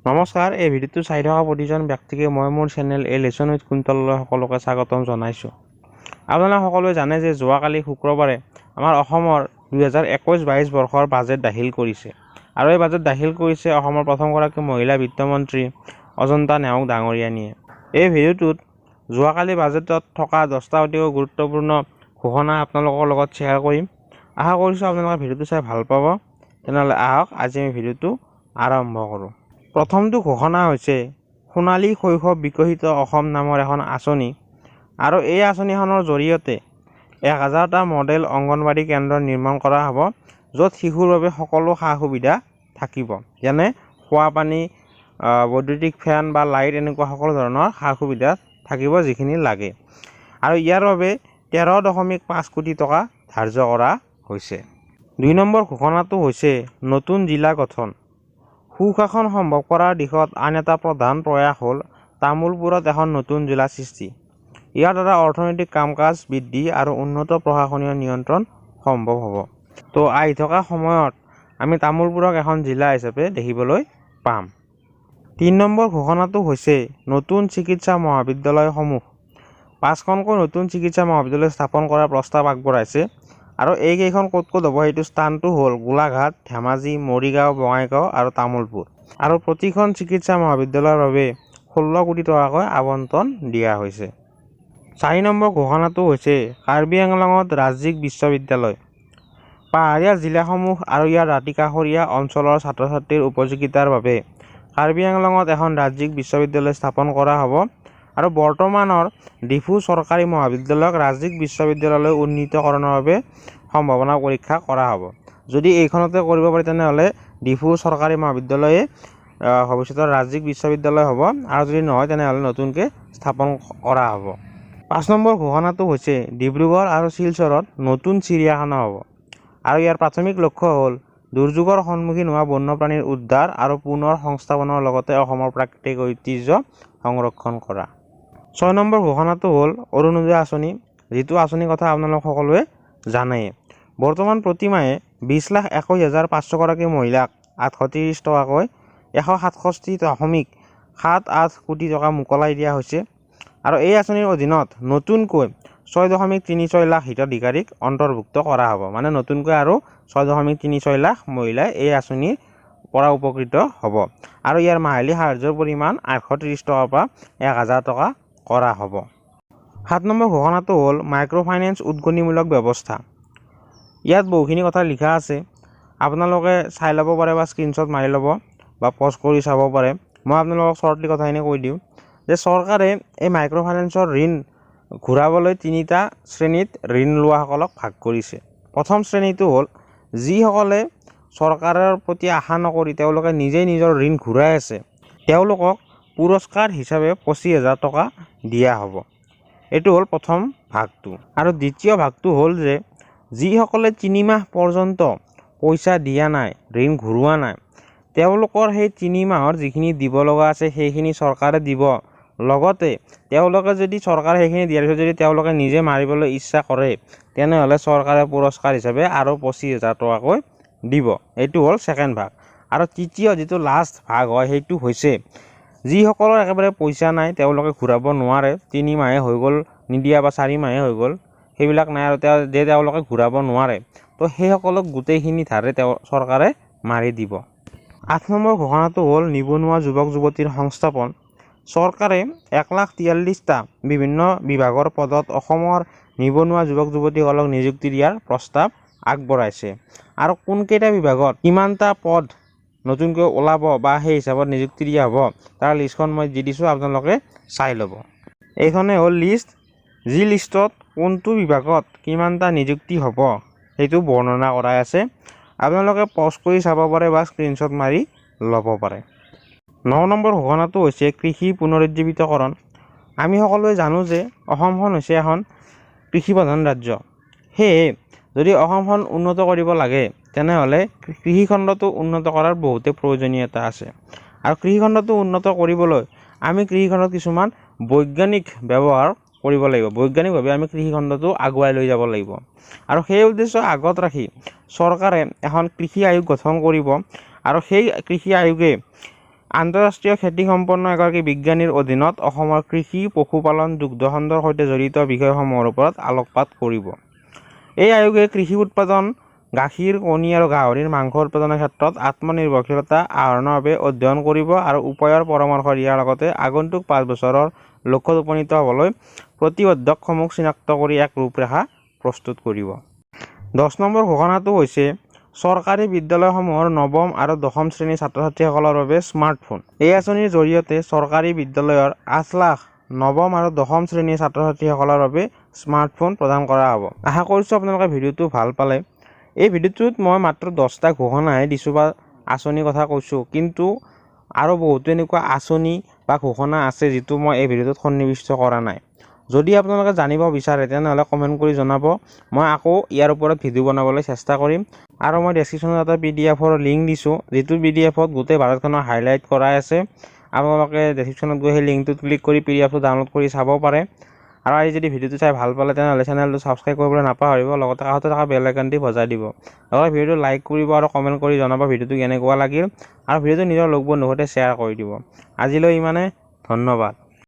নমস্কাৰ, এই ভিডিঅ'টো চাই থকা প্ৰতিজন ব্যক্তিকে মই মোৰ চেনেল লেচন উইথ কুন্তললৈ সকলোকে স্বাগতম জনাইছোঁ। আপোনালোকে সকলোৱে জানে যে যোৱাকালি শুক্ৰবাৰে আমাৰ অসমৰ 2021-22 বৰ্ষৰ বাজেট দাখিল কৰিছে আৰু এই বাজেট দাখিল কৰিছে অসমৰ প্ৰথমগৰাকী মহিলা বিত্তমন্ত্ৰী অজন্তা নেওগ ডাঙৰীয়ানীয়ে। এই ভিডিঅ'টোত যোৱাকালি বাজেটত থকা 10টা অতিকৈ গুৰুত্বপূৰ্ণ ঘোষণা আপোনালোকৰ লগত শ্বেয়াৰ কৰিম। আশা কৰিছোঁ আপোনালোকে ভিডিঅ'টো চাই ভাল পাব। তেনেহ'লে আহক আজি আমি ভিডিঅ'টো আৰম্ভ কৰোঁ। প্ৰথমটো ঘোষণা হৈছে সোণালী শৈশৱ বিকশিত অসম নামৰ এখন আঁচনি আৰু এই আঁচনিখনৰ জৰিয়তে 1000টা মডেল অংগনবাড়ী কেন্দ্ৰ নিৰ্মাণ কৰা হ'ব, য'ত শিশুৰ বাবে সকলো সা সুবিধা থাকিব, যেনে খোৱা পানী, বৈদ্যুতিক ফেন বা লাইট এনেকুৱা সকলো ধৰণৰ সা সুবিধা থাকিব যিখিনি লাগে। আৰু ইয়াৰ বাবে 13.5 কোটি টকা ধাৰ্য কৰা হৈছে। 2 নম্বৰ ঘোষণাটো হৈছে নতুন জিলা গঠন। সুশাসন সম্ভৱ কৰাৰ দিশত আন এটা প্ৰধান প্ৰয়াস হ'ল তামুলপুৰত এখন নতুন জিলা সৃষ্টি। ইয়াৰ দ্বাৰা অৰ্থনৈতিক কাম কাজ বৃদ্ধি আৰু উন্নত প্ৰশাসনীয় নিয়ন্ত্ৰণ সম্ভৱ হ'ব। তো আহি থকা সময়ত আমি তামুলপুৰক এখন জিলা হিচাপে দেখিবলৈ পাম। 3 নম্বৰ ঘোষণাটো হৈছে নতুন চিকিৎসা মহাবিদ্যালয়সমূহ। 5খনকৈ নতুন চিকিৎসা মহাবিদ্যালয় স্থাপন কৰাৰ প্ৰস্তাৱ আগবঢ়াইছে আৰু এইকেইখন ক'ত ক'ত হ'ব সেইটো স্থানটো হ'ল গোলাঘাট, ধেমাজি, মৰিগাঁও, বঙাইগাঁও আৰু তামুলপুৰ। আৰু প্ৰতিখন চিকিৎসা মহাবিদ্যালয়ৰ বাবে 16 কোটি টকাকৈ আবণ্টন দিয়া হৈছে। 4 নম্বৰ ঘোষণাটো হৈছে কাৰ্বি আংলঙত ৰাজ্যিক বিশ্ববিদ্যালয়। পাহাৰীয়া জিলাসমূহ আৰু ইয়াৰ দাঁতিকাষৰীয়া অঞ্চলৰ ছাত্ৰ ছাত্ৰীৰ উপযোগিতাৰ বাবে কাৰ্বি আংলঙত এখন ৰাজ্যিক বিশ্ববিদ্যালয় স্থাপন কৰা হ'ব আৰু বৰ্তমানৰ ডিফু চৰকাৰী মহাবিদ্যালয়ক ৰাজ্যিক বিশ্ববিদ্যালয়লৈ উন্নীতকৰণৰ বাবে সম্ভাৱনা পৰীক্ষা কৰা হ'ব। যদি এইখনতে কৰিব পাৰি তেনেহ'লে ডিফু চৰকাৰী মহাবিদ্যালয়ে ভৱিষ্যতৰ ৰাজ্যিক বিশ্ববিদ্যালয় হ'ব আৰু যদি নহয় তেনেহ'লে নতুনকৈ স্থাপন কৰা হ'ব। 5 নম্বৰ ঘোষণাটো হৈছে ডিব্ৰুগড় আৰু শিলচৰত নতুন চিৰিয়াখানা হ'ব আৰু ইয়াৰ প্ৰাথমিক লক্ষ্য হ'ল দুৰ্যোগৰ সন্মুখীন হোৱা বন্যপ্ৰাণীৰ উদ্ধাৰ আৰু পুনৰ সংস্থাপনৰ লগতে অসমৰ প্ৰাকৃতিক ঐতিহ্য সংৰক্ষণ কৰা। 6 নম্বৰ ঘোষণাটো হ'ল অৰুণোদয় আঁচনি, যিটো আঁচনিৰ কথা আপোনালোক সকলোৱে জানেই। বৰ্তমান প্ৰতিমাহে 20,21,500 গৰাকী মহিলাক 830 টকাকৈ 167.78 কোটি টকা মোকলাই দিয়া হৈছে আৰু এই আঁচনিৰ অধীনত নতুনকৈ 6.36 লাখ হিতাধিকাৰীক অন্তৰ্ভুক্ত কৰা হ'ব। মানে নতুনকৈ আৰু 6.36 লাখ মহিলাই এই আঁচনিৰ পৰা উপকৃত হ'ব আৰু ইয়াৰ মাহিলী সাহায্যৰ পৰিমাণ 830 টকাৰ পৰা 1000 টকা কৰা হ'ব। 7 নম্বৰ ঘোষণাটো হ'ল মাইক্ৰ' ফাইনেন্স উদ্গনিমূলক ব্যৱস্থা। ইয়াত বহুখিনি কথা লিখা আছে, আপোনালোকে চাই ল'ব পাৰে বা স্ক্ৰীনশ্বট মাৰি ল'ব বা পজ কৰি চাব পাৰে। মই আপোনালোকক শ্বৰ্টলি কথাখিনি কৈ দিওঁ যে চৰকাৰে এই মাইক্ৰ' ফাইনেন্সৰ ঋণ ঘূৰাবলৈ 3টা শ্ৰেণীত ঋণ লোৱাসকলক ভাগ কৰিছে। প্ৰথম শ্ৰেণীটো হ'ল যিসকলে চৰকাৰৰ প্ৰতি আশা নকৰি তেওঁলোকে নিজেই নিজৰ ঋণ ঘূৰাই আছে, তেওঁলোকক পুৰস্কাৰ হিচাপে 25,000 টকা দিয়া হ'ব। এইটো হ'ল প্ৰথম ভাগটো। আৰু দ্বিতীয় ভাগটো হ'ল যে যিসকলে 3 মাহ পৰ্যন্ত পইচা দিয়া নাই, ঋণ ঘূৰোৱা নাই, তেওঁলোকৰ সেই 3 মাহৰ যিখিনি দিব লগা আছে সেইখিনি চৰকাৰে দিব। লগতে তেওঁলোকে যদি চৰকাৰে সেইখিনি দিয়াৰ পিছত যদি তেওঁলোকে নিজে মাৰিবলৈ ইচ্ছা কৰে তেনেহ'লে চৰকাৰে পুৰস্কাৰ হিচাপে আৰু 25,000 টকাকৈ দিব। এইটো হ'ল ছেকেণ্ড ভাগ। আৰু তৃতীয় যিটো লাষ্ট ভাগ হয় সেইটো হৈছে যিসকলৰ একেবাৰে পইচা নাই, তেওঁলোকে ঘূৰাব নোৱাৰে, 3 মাহে হৈ গ'ল নিদিয়া বা 4 মাহে হৈ গ'ল, সেইবিলাক নাই আৰু তেওঁলোকে ঘূৰাব নোৱাৰে, তো সেইসকলক গোটেইখিনি ধাৰে চৰকাৰে মাৰি দিব। 8 নম্বৰ ঘোষণাটো হ'ল নিবনুৱা যুৱক যুৱতীৰ সংস্থাপন। চৰকাৰে 1,43টা বিভিন্ন বিভাগৰ পদত অসমৰ নিবনুৱা যুৱক যুৱতীসকলক নিযুক্তি দিয়াৰ প্ৰস্তাৱ আগবঢ়াইছে আৰু কোনকেইটা বিভাগত কিমানটা পদ নতুনকৈ ওলাব বা সেই হিচাপত নিযুক্তি দিয়া হ'ব তাৰ লিষ্টখন মই দি দিছোঁ, আপোনালোকে চাই ল'ব। এইখনে হ'ল লিষ্ট, যি লিষ্টত কোনটো বিভাগত কিমানটা নিযুক্তি হ'ব সেইটো বৰ্ণনা কৰাই আছে। আপোনালোকে পজ কৰি চাব পাৰে বা স্ক্ৰীনশ্বট মাৰি ল'ব পাৰে। 9 নম্বৰ ঘোষণাটো হৈছে কৃষি পুনৰুজ্জীৱিতকৰণ। আমি সকলোৱে জানো যে অসমখন হৈছে এখন কৃষিপ্ৰধান ৰাজ্য। সেয়ে যদি অসমখন উন্নত কৰিব লাগে তেনেহ'লে কৃষিখণ্ডটো উন্নত কৰাৰ বহুতে প্ৰয়োজনীয়তা আছে আৰু কৃষিখণ্ডটো উন্নত কৰিবলৈ আমি কৃষিখণ্ডত কিছুমান বৈজ্ঞানিক ব্যৱহাৰ কৰিব লাগিব। বৈজ্ঞানিকভাৱে আমি কৃষিখণ্ডটো আগুৱাই লৈ যাব লাগিব আৰু সেই উদ্দেশ্য আগত ৰাখি চৰকাৰে এখন কৃষি আয়োগ গঠন কৰিব আৰু সেই কৃষি আয়োগে আন্তঃৰাষ্ট্ৰীয় খ্যাতিসম্পন্ন এগৰাকী বিজ্ঞানীৰ অধীনত অসমৰ কৃষি, পশুপালন, দুগ্ধখণ্ডৰ সৈতে জড়িত বিষয়সমূহৰ ওপৰত আলোকপাত কৰিব। এই আয়োগে কৃষি উৎপাদন, গাখীৰ, কণী আৰু গাহৰিৰ মাংস উৎপাদনৰ ক্ষেত্ৰত আত্মনিৰ্ভৰশীলতা আহৰণৰ বাবে অধ্যয়ন কৰিব আৰু উপায়ৰ পৰামৰ্শ দিয়াৰ লগতে আগন্তুক 5 বছৰৰ লক্ষ্যত উপনীত হ'বলৈ প্ৰতিবন্ধকসমূহ চিনাক্ত কৰি এক ৰূপৰেখা প্ৰস্তুত কৰিব। 10 নম্বৰ ঘোষণাটো হৈছে চৰকাৰী বিদ্যালয়সমূহৰ 9ম আৰু 10ম শ্ৰেণীৰ ছাত্ৰ-ছাত্ৰীসকলৰ বাবে স্মাৰ্টফোন। এই আঁচনিৰ জৰিয়তে চৰকাৰী বিদ্যালয়ৰ 8 লাখ 9ম আৰু 10ম শ্ৰেণীৰ ছাত্ৰ-ছাত্ৰীসকলৰ বাবে স্মাৰ্টফোন প্ৰদান কৰা হ'ব। আশা কৰিছোঁ আপোনালোকে ভিডিঅ'টো ভাল পালে। এই ভিডিঅ'টোত মই মাত্ৰ 10টা ঘোষণাহে দিছোঁ বা আঁচনিৰ কথা কৈছোঁ, কিন্তু আৰু বহুতো এনেকুৱা আঁচনি বা ঘোষণা আছে যিটো মই এই ভিডিঅ'টোত সন্নিৱিষ্ট কৰা নাই। যদি আপোনালোকে জানিব বিচাৰে তেনেহ'লে কমেণ্ট কৰি জনাব। মই আকৌ ইয়াৰ ওপৰত ভিডিঅ' বনাবলৈ চেষ্টা কৰিম। আৰু মই ডেছক্ৰিপশ্যনত এটা PDF-ৰ লিংক দিছোঁ, যিটো PDF-ত গোটেই ভাৰতখনৰ হাইলাইট কৰাই আছে। আপোনালোকে ডেছক্ৰিপশ্যনত গৈ সেই লিংকটোত ক্লিক কৰি PDF-টো ডাউনলোড কৰি চাব পাৰে। আৰু আজি যদি ভিডিঅ'টো চাই ভাল পালে তেনেহ'লে চেনেলটো ছাবস্ক্ৰাইব কৰিবলৈ নাপাহৰিব, লগতে কাষতে থকা বেল আইকনটি বজাই দিব। লগতে ভিডিঅ'টো লাইক কৰিব আৰু কমেণ্ট কৰি জনাব ভিডিঅ'টো কেনেকুৱা লাগিল, আৰু ভিডিঅ'টো নিজৰ লগ বন্ধুৰ সৈতে শ্বেয়াৰ কৰি দিব। আজিলৈ ইমানে, ধন্যবাদ।